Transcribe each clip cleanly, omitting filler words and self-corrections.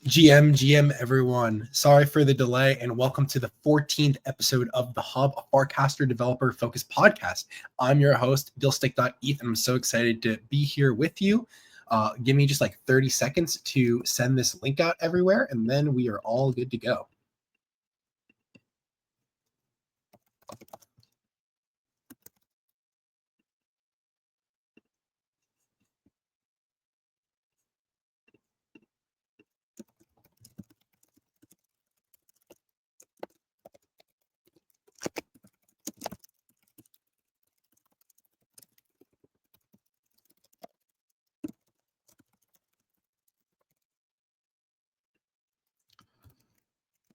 GM, everyone. Sorry for the delay and welcome to the 14th episode of The Hub, a Farcaster developer focused podcast. I'm your host, dylsteck.eth, and I'm so excited to be here with you. Give me just like 30 seconds to send this link out everywhere, and then we are all good to go.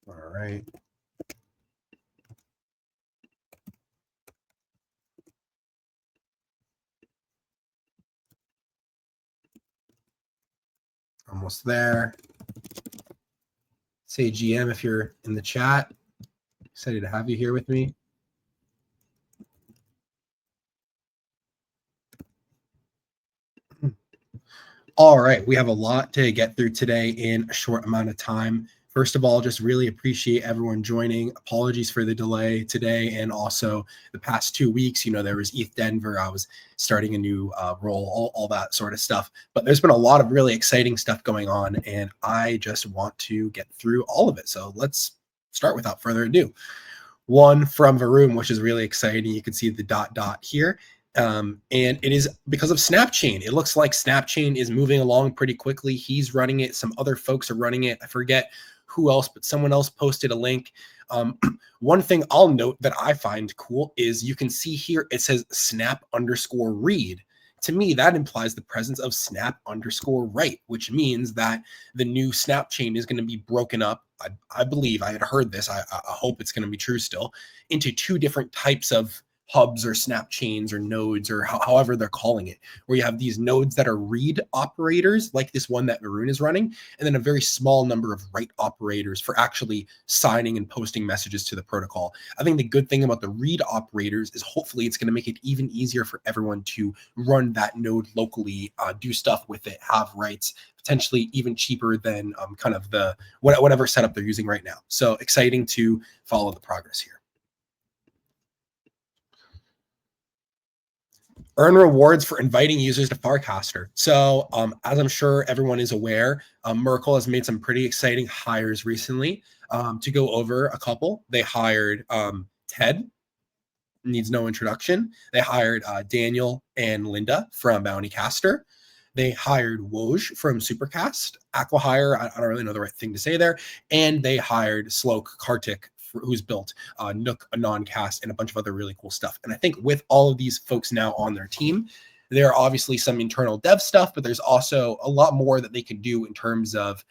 All right. Almost there. Say GM if you're in the chat. Excited to have you here with me. All right, we have a lot to get through today in a short amount of time. First of all, just really appreciate everyone joining. Apologies for the delay today and also the past 2 weeks. You know, there was ETH Denver. I was starting a new role, all that sort of stuff. But there's been a lot of really exciting stuff going on, and I just want to get through all of it. So let's start without further ado. One from Varun, which is really exciting. You can see the dot here. And it is because of SnapChain. It looks like SnapChain is moving along pretty quickly. He's running it. Some other folks are running it. I forget who else, but someone else posted a link. One thing I'll note that I find cool is you can see here, it says snap_read. To me, that implies the presence of snap_write, which means that the new SnapChain is going to be broken up. I believe I had heard this. I hope it's going to be true still, into two different types of hubs or snap chains or nodes or however they're calling it, where you have these nodes that are read operators like this one that Varun is running, and then a very small number of write operators for actually signing and posting messages to the protocol. I think the good thing about the read operators is hopefully it's going to make it even easier for everyone to run that node locally, do stuff with it, have writes, potentially even cheaper than kind of the whatever setup they're using right now. So exciting to follow the progress here. Earn rewards for inviting users to Farcaster. So as I'm sure everyone is aware, Merkle has made some pretty exciting hires recently. To go over a couple, they hired Ted, needs no introduction. They hired Daniel and Linda from Bountycaster. They hired Woj from Supercast, Aquahire, I don't really know the right thing to say there, and they hired Slok Kartik, who's built Nook, Anoncast, and a bunch of other really cool stuff. And I think with all of these folks now on their team, there are obviously some internal dev stuff, but there's also a lot more that they can do in terms of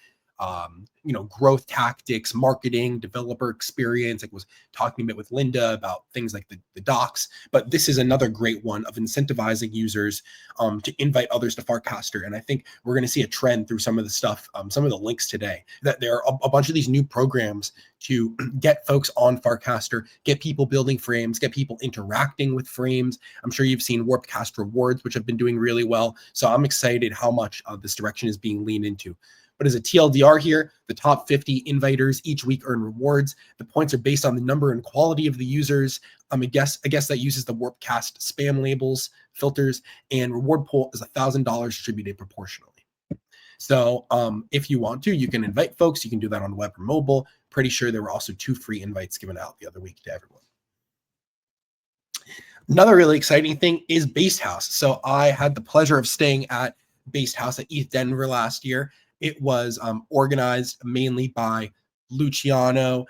growth tactics, marketing, developer experience. I was talking a bit with Linda about things like the docs, but this is another great one of incentivizing users to invite others to Farcaster. And I think we're going to see a trend through some of the stuff, some of the links today, that there are a bunch of these new programs to get folks on Farcaster, get people building frames, get people interacting with frames. I'm sure you've seen Warpcast rewards, which have been doing really well. So I'm excited how much this direction is being leaned into. But as a TLDR here, the top 50 inviters each week earn rewards. The points are based on the number and quality of the users. I guess that uses the Warpcast spam labels, filters, and reward pool is $1,000 distributed proportionally. So if you want to, you can invite folks. You can do that on web or mobile. Pretty sure there were also 2 free invites given out the other week to everyone. Another really exciting thing is Based House. So I had the pleasure of staying at Based House at ETH Denver last year. It was organized mainly by Luciano,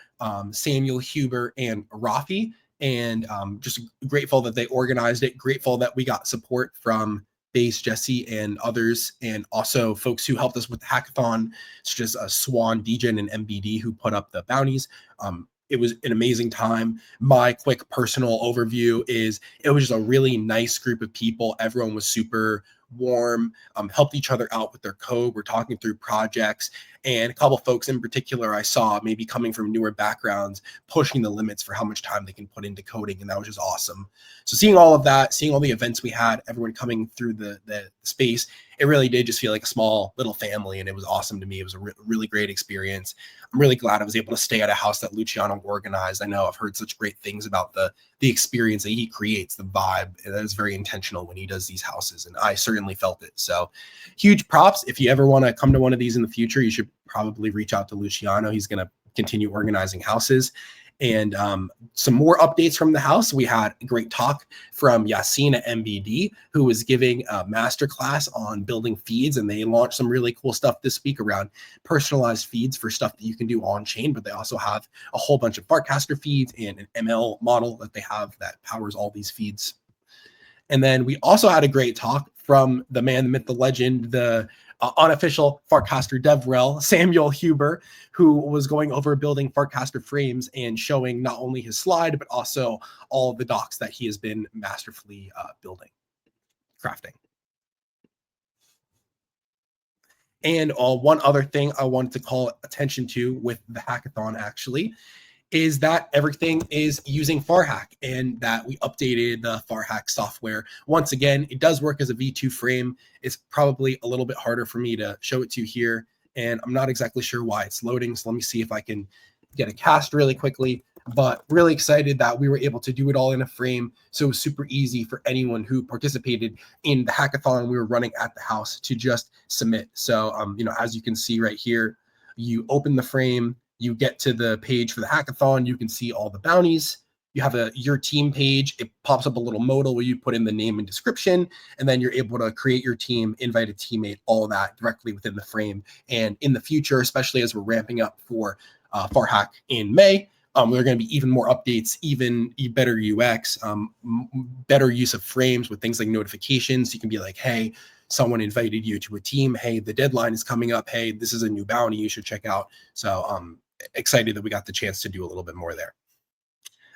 Samuel Huber, and Rafi. And just grateful that they organized it. Grateful that we got support from Base, Jesse, and others, and also folks who helped us with the hackathon, such as Swan, Degen, and MBD, who put up the bounties. It was an amazing time. My quick personal overview is it was just a really nice group of people. Everyone was super warm, helped each other out with their code. We're talking through projects, and a couple of folks in particular I saw maybe coming from newer backgrounds, pushing the limits for how much time they can put into coding, and that was just awesome. So seeing all of that, seeing all the events we had, everyone coming through the space, it really did just feel like a small little family, and it was awesome to me. It was a really great experience. I'm really glad I was able to stay at a house that Luciano organized. I know I've heard such great things about the experience that he creates, the vibe that is very intentional when he does these houses, and I certainly felt it. So huge props. If you ever want to come to one of these in the future, you should probably reach out to Luciano. He's going to continue organizing houses. And some more updates from the house. We had a great talk from Yassine at MBD, who was giving a masterclass on building feeds, and they launched some really cool stuff this week around personalized feeds for stuff that you can do on chain. But they also have a whole bunch of Farcaster feeds and an ML model that they have that powers all these feeds. And then we also had a great talk from the man, the myth, the legend, the unofficial Farcaster DevRel, Samuel Huber, who was going over building Farcaster frames and showing not only his slide, but also all of the docs that he has been masterfully building, crafting. And one other thing I wanted to call attention to with the hackathon actually is that everything is using Farhack, and that we updated the Farhack software. Once again, it does work as a V2 frame. It's probably a little bit harder for me to show it to you here, and I'm not exactly sure why it's loading. So let me see if I can get a cast really quickly, but really excited that we were able to do it all in a frame. So it was super easy for anyone who participated in the hackathon we were running at the house to just submit. So, as you can see right here, you open the frame, you get to the page for the hackathon, you can see all the bounties. You have your team page. It pops up a little modal where you put in the name and description, and then you're able to create your team, invite a teammate, all of that directly within the frame. And in the future, especially as we're ramping up for Farhack in May, there are going to be even more updates, even better UX, better use of frames with things like notifications. You can be like, hey, someone invited you to a team. Hey, the deadline is coming up. Hey, this is a new bounty you should check out. So excited that we got the chance to do a little bit more there.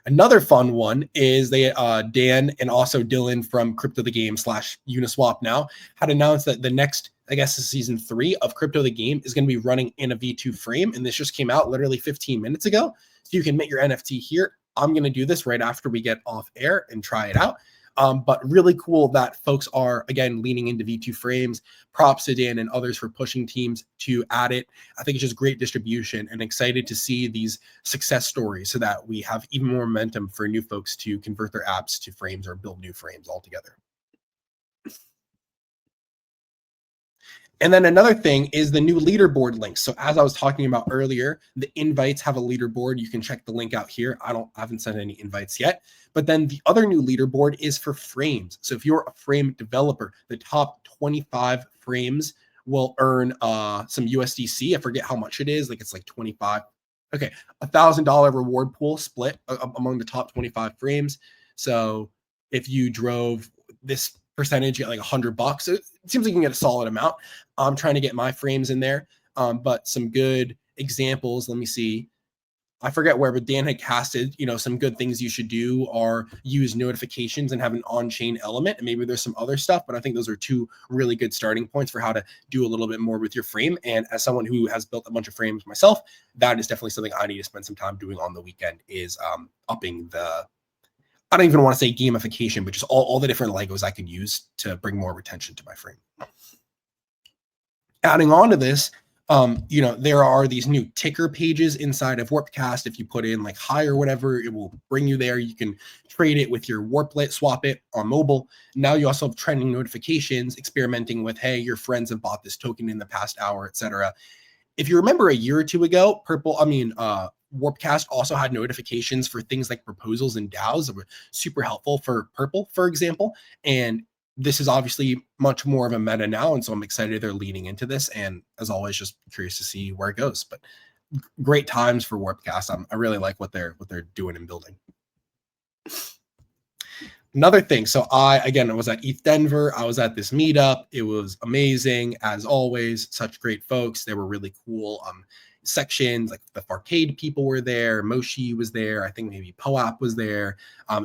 Another fun one is Dan and also Dylan from Crypto the Game / Uniswap now had announced that the next, I guess, season 3 of Crypto the Game is going to be running in a V2 frame. And this just came out literally 15 minutes ago. So you can mint your NFT here. I'm going to do this right after we get off air and try it out. But really cool that folks are, again, leaning into V2 frames. Props to Dan and others for pushing teams to add it. I think it's just great distribution, and excited to see these success stories so that we have even more momentum for new folks to convert their apps to frames or build new frames altogether. And then another thing is the new leaderboard links. So as I was talking about earlier, the invites have a leaderboard. You can check the link out here. I haven't sent any invites yet. But then the other new leaderboard is for frames. So if you're a frame developer, the top 25 frames will earn some USDC. I forget how much it is. Like it's like 25. Okay, $1,000 reward pool split among the top 25 frames. So if you drove this percentage at like $100, it seems like you can get a solid amount. I'm trying to get my frames in there, but some good examples. Let me see. I forget where, but Dan had casted, some good things you should do are use notifications and have an on-chain element. And maybe there's some other stuff, but I think those are 2 really good starting points for how to do a little bit more with your frame. And as someone who has built a bunch of frames myself, that is definitely something I need to spend some time doing on the weekend, is upping the, I don't even want to say gamification, but just all the different Legos I could use to bring more retention to my frame. Adding on to this, there are these new ticker pages inside of Warpcast. If you put in like hi or whatever, it will bring you there. You can trade it with your Warplet, swap it on mobile. Now you also have trending notifications, experimenting with, hey, your friends have bought this token in the past hour, etc. If you remember a year or 2 ago, Warpcast also had notifications for things like proposals and DAOs that were super helpful for Purple, for example. And this is obviously much more of a meta now. And so I'm excited they're leaning into this. And as always, just curious to see where it goes. But great times for Warpcast. I really like what they're doing and building. Another thing, so I was at ETH Denver. I was at this meetup. It was amazing, as always. Such great folks. They were really cool. Sections like the Farcade people were there. Moshi was there. I think maybe POAP was there.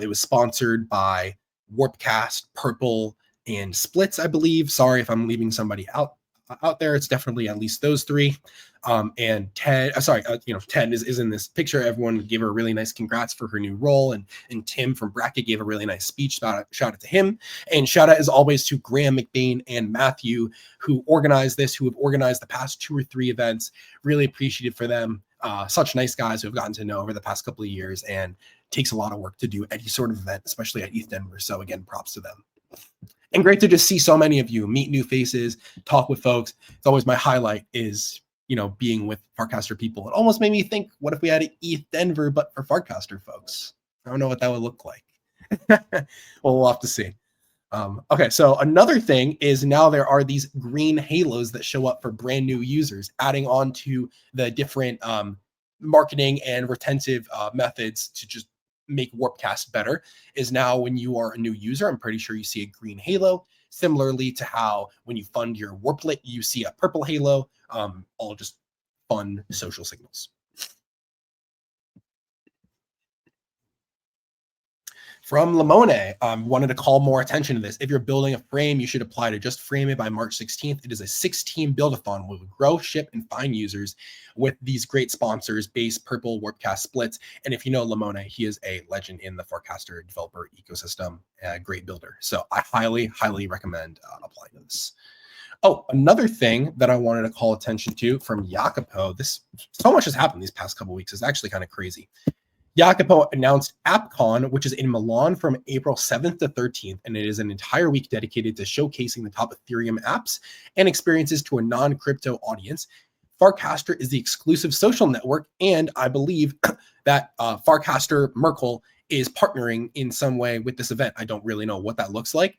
It was sponsored by Warpcast, Purple, and Splits, I believe. Sorry if I'm leaving somebody out. out there, it's definitely at least those three. And Ted, 10 is in this picture. Everyone gave her a really nice congrats for her new role. And Tim from Bracket gave a really nice speech. Shout out to him. And shout out as always to Graham McBain and Matthew, who organized this, who have organized the past 2 or 3 events. Really appreciative for them. Such nice guys who have gotten to know over the past couple of years, and takes a lot of work to do any sort of event, especially at ETH Denver. So again, props to them. And great to just see so many of you, meet new faces, talk with folks. It's always my highlight is, being with Farcaster people. It almost made me think, what if we had an ETH Denver, but for Farcaster folks? I don't know what that would look like. Well, we'll have to see. Okay, so another thing is now there are these green halos that show up for brand new users, adding on to the different marketing and retentive methods to just make Warpcast better. Is now when you are a new user, I'm pretty sure you see a green halo, similarly to how when you fund your Warplet, you see a purple halo, all just fun social signals. From Lamone, wanted to call more attention to this. If you're building a frame, you should apply to Just Frame It by March 16th. It is a 6-team build-a-thon. We'll grow, ship, and find users with these great sponsors, Base, Purple, Warpcast, Splits. And if you know Lamone, he is a legend in the Farcaster developer ecosystem, a great builder. So I highly, highly recommend applying to this. Oh, another thing that I wanted to call attention to from Jacopo, so much has happened these past couple of weeks. It's actually kind of crazy. Jacopo announced AppCon, which is in Milan from April 7th to 13th, and it is an entire week dedicated to showcasing the top Ethereum apps and experiences to a non-crypto audience. Farcaster is the exclusive social network, and I believe that Farcaster Merkle is partnering in some way with this event. I don't really know what that looks like.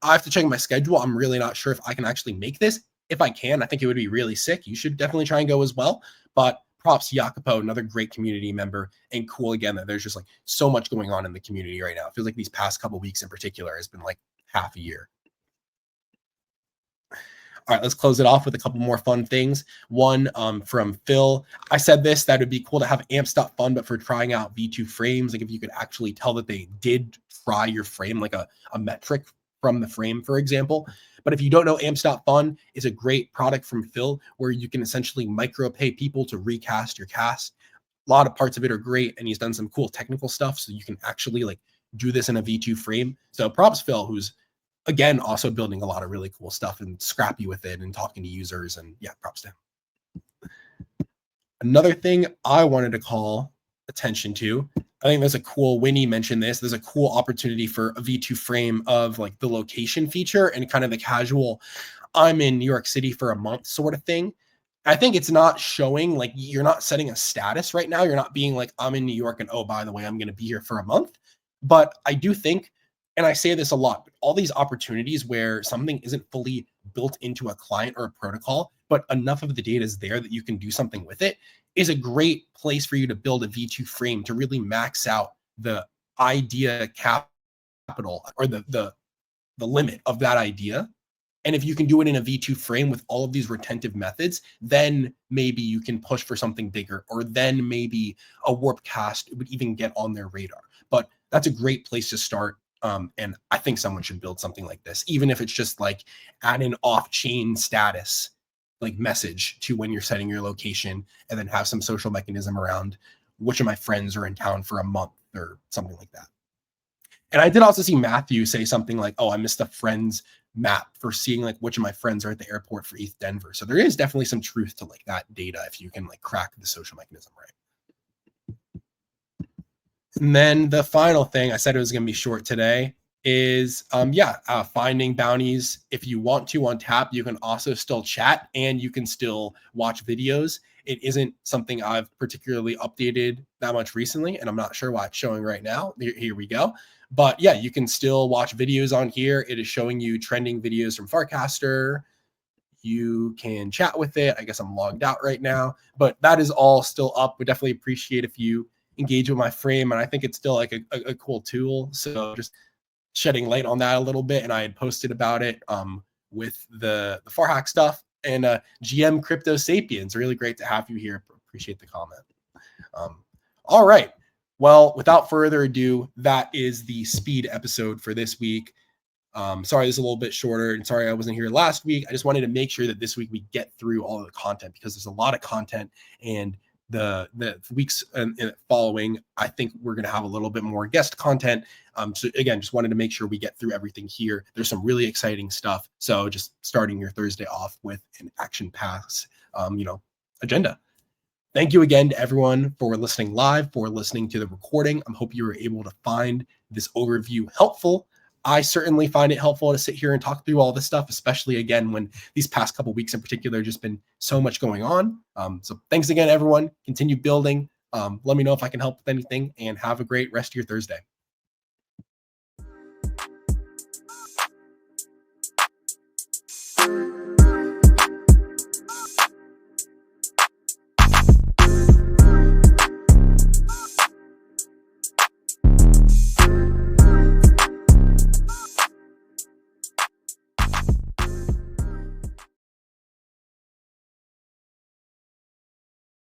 I have to check my schedule. I'm really not sure if I can actually make this. If I can, I think it would be really sick. You should definitely try and go as well. But props to Jacopo, another great community member, and cool again that there's just like so much going on in the community right now. It feels like these past couple of weeks in particular has been like half a year. All right, let's close it off with a couple more fun things. One from Phil. I said this, that would be cool to have amps.fun, but for trying out V2 frames, like if you could actually tell that they did try your frame, like a metric from the frame, for example. But if you don't know, amps.fun is a great product from Phil where you can essentially micro-pay people to recast your cast. A lot of parts of it are great, and he's done some cool technical stuff so you can actually like do this in a V2 frame. So props Phil, who's again also building a lot of really cool stuff and scrappy with it and talking to users, and yeah, props to him. Another thing I wanted to call attention to, I think there's a cool, Winnie mentioned this, there's a cool opportunity for a V2 frame of like the location feature and kind of the casual, I'm in New York City for a month sort of thing. I think it's not showing, like you're not setting a status right now. You're not being like, I'm in New York and oh, by the way, I'm going to be here for a month. But I do think, and I say this a lot, but all these opportunities where something isn't fully built into a client or a protocol, but enough of the data is there that you can do something with it, is a great place for you to build a V2 frame to really max out the idea capital or the limit of that idea. And if you can do it in a V2 frame with all of these retentive methods, then maybe you can push for something bigger, or then maybe a Warpcast would even get on their radar. But that's a great place to start. And I think someone should build something like this, even if it's just like add an off-chain status like message to when you're setting your location, and then have some social mechanism around which of my friends are in town for a month or something like that. And I did also see Matthew say something like, oh, I missed a friend's map for seeing like which of my friends are at the airport for ETH Denver. So there is definitely some truth to like that data if you can like crack the social mechanism right. And then the final thing, I said it was going to be short today, is finding bounties. If you want to on tap, you can also still chat and you can still watch videos. It isn't something I've particularly updated that much recently, and I'm not sure why it's showing right now. Here we go. But yeah, you can still watch videos on here. It is showing you trending videos from Farcaster. You can chat with it. I guess I'm logged out right now, but that is all still up. Would definitely appreciate if you engage with my frame, and I think it's still like a cool tool. So just shedding light on that a little bit, and I had posted about it with the Farhack stuff, and GM Crypto Sapiens. Really great to have you here. Appreciate the comment. All right. Well, without further ado, that is the speed episode for this week. Sorry, this is a little bit shorter, and sorry I wasn't here last week. I just wanted to make sure that this week we get through all of the content because there's a lot of content, and the weeks following, I think we're going to have a little bit more guest content. So again, just wanted to make sure we get through everything here. There's some really exciting stuff. So just starting your Thursday off with an action pass, agenda. Thank you again to everyone for listening live, for listening to the recording. I hope you were able to find this overview helpful. I certainly find it helpful to sit here and talk through all this stuff, especially again when these past couple weeks in particular just been so much going on. So thanks again, everyone. Continue building. Let me know if I can help with anything, and have a great rest of your Thursday.